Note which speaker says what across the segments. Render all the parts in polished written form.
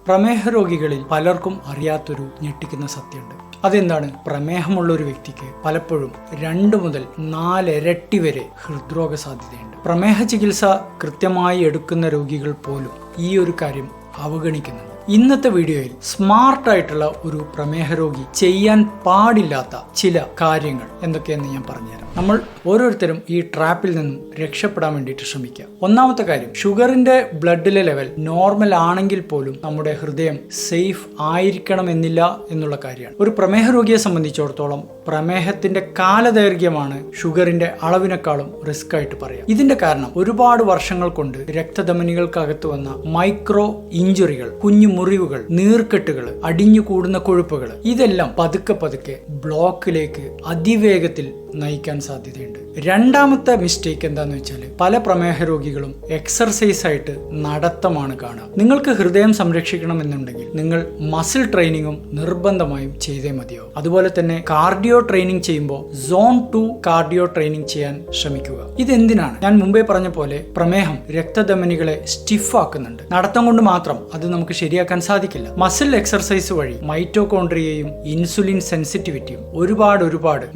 Speaker 1: പ്രമേഹ രോഗികളിൽ പലർക്കും അറിയാത്തൊരു ഞെട്ടിക്കുന്ന സത്യമുണ്ട്. അതെന്താണ്? പ്രമേഹമുള്ള ഒരു വ്യക്തിക്ക് പലപ്പോഴും 2 മുതൽ 4 ഇരട്ടി വരെ ഹൃദ്രോഗ സാധ്യതയുണ്ട്. പ്രമേഹ ചികിത്സ കൃത്യമായി എടുക്കുന്ന രോഗികൾ പോലും ഈ ഒരു കാര്യം അവഗണിക്കുന്നുണ്ട്. ഇന്നത്തെ വീഡിയോയിൽ സ്മാർട്ടായിട്ടുള്ള ഒരു പ്രമേഹ രോഗി ചെയ്യാൻ പാടില്ലാത്ത ചില കാര്യങ്ങൾ എന്തൊക്കെയെന്ന് ഞാൻ പറഞ്ഞുതരാം. നമ്മൾ ഓരോരുത്തരും ഈ ട്രാപ്പിൽ നിന്നും രക്ഷപ്പെടാൻ വേണ്ടിയിട്ട് ശ്രമിക്കുക. ഒന്നാമത്തെ കാര്യം, ഷുഗറിന്റെ ബ്ലഡിലെ ലെവൽ നോർമൽ ആണെങ്കിൽ പോലും നമ്മുടെ ഹൃദയം സേഫ് ആയിരിക്കണമെന്നില്ല എന്നുള്ള കാര്യമാണ്. ഒരു പ്രമേഹ രോഗിയെ സംബന്ധിച്ചിടത്തോളം പ്രമേഹത്തിന്റെ കാലദൈർഘ്യമാണ് ഷുഗറിന്റെ അളവിനേക്കാളും റിസ്ക് ആയിട്ട് പറയാം. ഇതിന്റെ കാരണം ഒരുപാട് വർഷങ്ങൾ കൊണ്ട് രക്തധമനികൾക്കകത്ത് വന്ന മൈക്രോ ഇഞ്ചുറികൾ, കുഞ്ഞു മുറിവുകൾ, നീർക്കെട്ടുകൾ, അടിഞ്ഞുകൂടുന്ന കൊഴുപ്പുകൾ, ഇതെല്ലാം പതുക്കെ ബ്ലോക്കിലേക്ക് അതിവേഗത്തിൽ നയിക്കാൻ സാധ്യതയുണ്ട്. രണ്ടാമത്തെ മിസ്റ്റേക്ക് എന്താന്ന് വെച്ചാൽ പല പ്രമേഹ രോഗികളും എക്സർസൈസ് ആയിട്ട് നടത്തമാണ് കാണുക. നിങ്ങൾക്ക് ഹൃദയം സംരക്ഷിക്കണമെന്നുണ്ടെങ്കിൽ നിങ്ങൾ മസിൽ ട്രെയിനിങ്ങും നിർബന്ധമായും ചെയ്തേ മതിയാവും. അതുപോലെ തന്നെ കാർഡിയോ ട്രെയിനിങ് ചെയ്യുമ്പോൾ സോൺ 2 കാർഡിയോ ട്രെയിനിങ് ചെയ്യാൻ ശ്രമിക്കുക. ഇതെന്തിനാണ്? ഞാൻ മുമ്പേ പറഞ്ഞ പോലെ പ്രമേഹം രക്തധമനികളെ സ്റ്റിഫ് ആക്കുന്നുണ്ട്. നടത്തം കൊണ്ട് മാത്രം അത് നമുക്ക് ശരിയാക്കാൻ സാധിക്കില്ല. മസിൽ എക്സർസൈസ് വഴി മൈറ്റോകോൺട്രിയയും ഇൻസുലിൻ സെൻസിറ്റിവിറ്റിയും ഒരുപാട്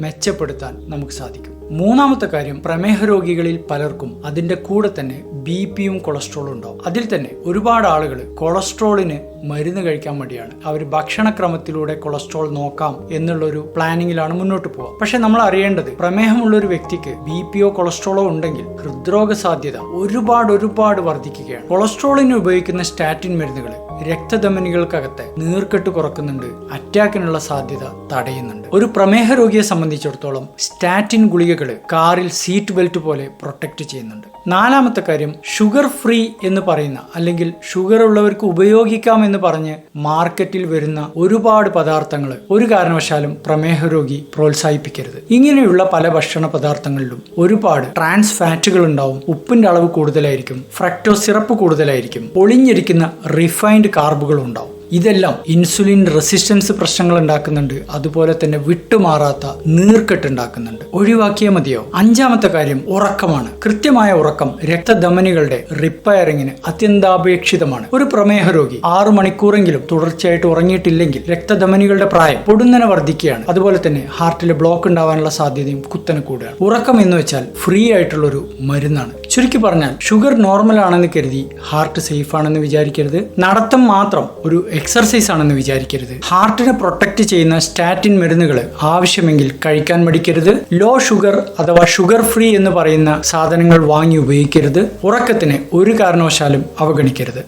Speaker 1: മെച്ചപ്പെടുത്താൻ നമുക്ക് സാധിക്കും. മൂന്നാമത്തെ കാര്യം, പ്രമേഹ രോഗികളിൽ പലർക്കും അതിന്റെ കൂടെ തന്നെ ബിപിയും കൊളസ്ട്രോളും ഉണ്ടാവും. അതിൽ തന്നെ ഒരുപാട് ആളുകൾ കൊളസ്ട്രോളിന് മരുന്ന് കഴിക്കാൻ മടിയാണ്. അവർ ഭക്ഷണക്രമത്തിലൂടെ കൊളസ്ട്രോൾ നോക്കാം എന്നുള്ളൊരു പ്ലാനിങ്ങിലാണ് മുന്നോട്ട് പോവുക. പക്ഷെ നമ്മൾ അറിയേണ്ടത്, പ്രമേഹമുള്ള ഒരു വ്യക്തിക്ക് ബിപിയോ കൊളസ്ട്രോളോ ഉണ്ടെങ്കിൽ ഹൃദ്രോഗ സാധ്യത ഒരുപാട് വർദ്ധിക്കുകയാണ്. കൊളസ്ട്രോളിന് ഉപയോഗിക്കുന്ന സ്റ്റാറ്റിൻ മരുന്നുകൾ രക്തധമനികൾക്കകത്തെ നീർക്കെട്ട് കുറക്കുന്നുണ്ട്, അറ്റാക്കിനുള്ള സാധ്യത തടയുന്നുണ്ട്. ഒരു പ്രമേഹ രോഗിയെ സംബന്ധിച്ചിടത്തോളം സ്റ്റാറ്റിൻ ഗുളികകൾ കാറിൽ സീറ്റ് ബെൽറ്റ് പോലെ പ്രൊട്ടക്ട് ചെയ്യുന്നുണ്ട്. നാലാമത്തെ കാര്യം, ഷുഗർ ഫ്രീ എന്ന് പറയുന്ന അല്ലെങ്കിൽ ഷുഗർ ഉള്ളവർക്ക് ഉപയോഗിക്കാം എന്ന് പറഞ്ഞ് മാർക്കറ്റിൽ വരുന്ന ഒരുപാട് പദാർത്ഥങ്ങൾ ഒരു കാരണവശാലും പ്രമേഹ രോഗി പ്രോത്സാഹിപ്പിക്കരുത്. ഇങ്ങനെയുള്ള പല ഭക്ഷണ പദാർത്ഥങ്ങളിലും ഒരുപാട് ട്രാൻസ് ഫാറ്റുകൾ ഉണ്ടാവും, ഉപ്പിന്റെ അളവ് കൂടുതലായിരിക്കും, ഫ്രക്ടോസ് സിറപ്പ് കൂടുതലായിരിക്കും, ഒളിഞ്ഞിരിക്കുന്ന റിഫൈൻഡ് കാർബുകൾ ഉണ്ടാവും. ഇതെല്ലാം ഇൻസുലിൻ റെസിസ്റ്റൻസ് പ്രശ്നങ്ങൾ ഉണ്ടാക്കുന്നുണ്ട്. അതുപോലെ തന്നെ വിട്ടുമാറാത്ത നീർക്കെട്ട് ഉണ്ടാക്കുന്നുണ്ട്. ഒഴിവാക്കിയേ മതിയോ. അഞ്ചാമത്തെ കാര്യം ഉറക്കമാണ്. കൃത്യമായ ഉറക്കം രക്തധമനികളുടെ റിപ്പയറിങ്ങിന് അത്യന്താപേക്ഷിതമാണ്. ഒരു പ്രമേഹ രോഗി 6 മണിക്കൂറെങ്കിലും തുടർച്ചയായിട്ട് ഉറങ്ങിയിട്ടില്ലെങ്കിൽ രക്തധമനികളുടെ പ്രായം പൊടുന്നനെ വർദ്ധിക്കുകയാണ്. അതുപോലെ തന്നെ ഹാർട്ടിലെ ബ്ലോക്ക് ഉണ്ടാവാനുള്ള സാധ്യതയും കുത്തനെ കൂടുകയാണ്. ഉറക്കം എന്ന് വെച്ചാൽ ഫ്രീ ആയിട്ടുള്ളൊരു മരുന്നാണ്. ചുരുക്കി പറഞ്ഞാൽ, ഷുഗർ നോർമൽ ആണെന്ന് കരുതി ഹാർട്ട് സേഫ് ആണെന്ന് വിചാരിക്കരുത്. നടത്തം മാത്രം ഒരു എക്സർസൈസ് ആണെന്ന് വിചാരിക്കരുത്. ഹാർട്ടിനെ പ്രൊട്ടക്ട് ചെയ്യുന്ന സ്റ്റാറ്റിൻ മരുന്നുകൾ ആവശ്യമെങ്കിൽ കഴിക്കാൻ മടിക്കരുത്. ലോ ഷുഗർ അഥവാ ഷുഗർ ഫ്രീ എന്ന് പറയുന്ന സാധനങ്ങൾ വാങ്ങി ഉപയോഗിക്കരുത്. ഉറക്കത്തിനെ ഒരു കാരണവശാലും അവഗണിക്കരുത്.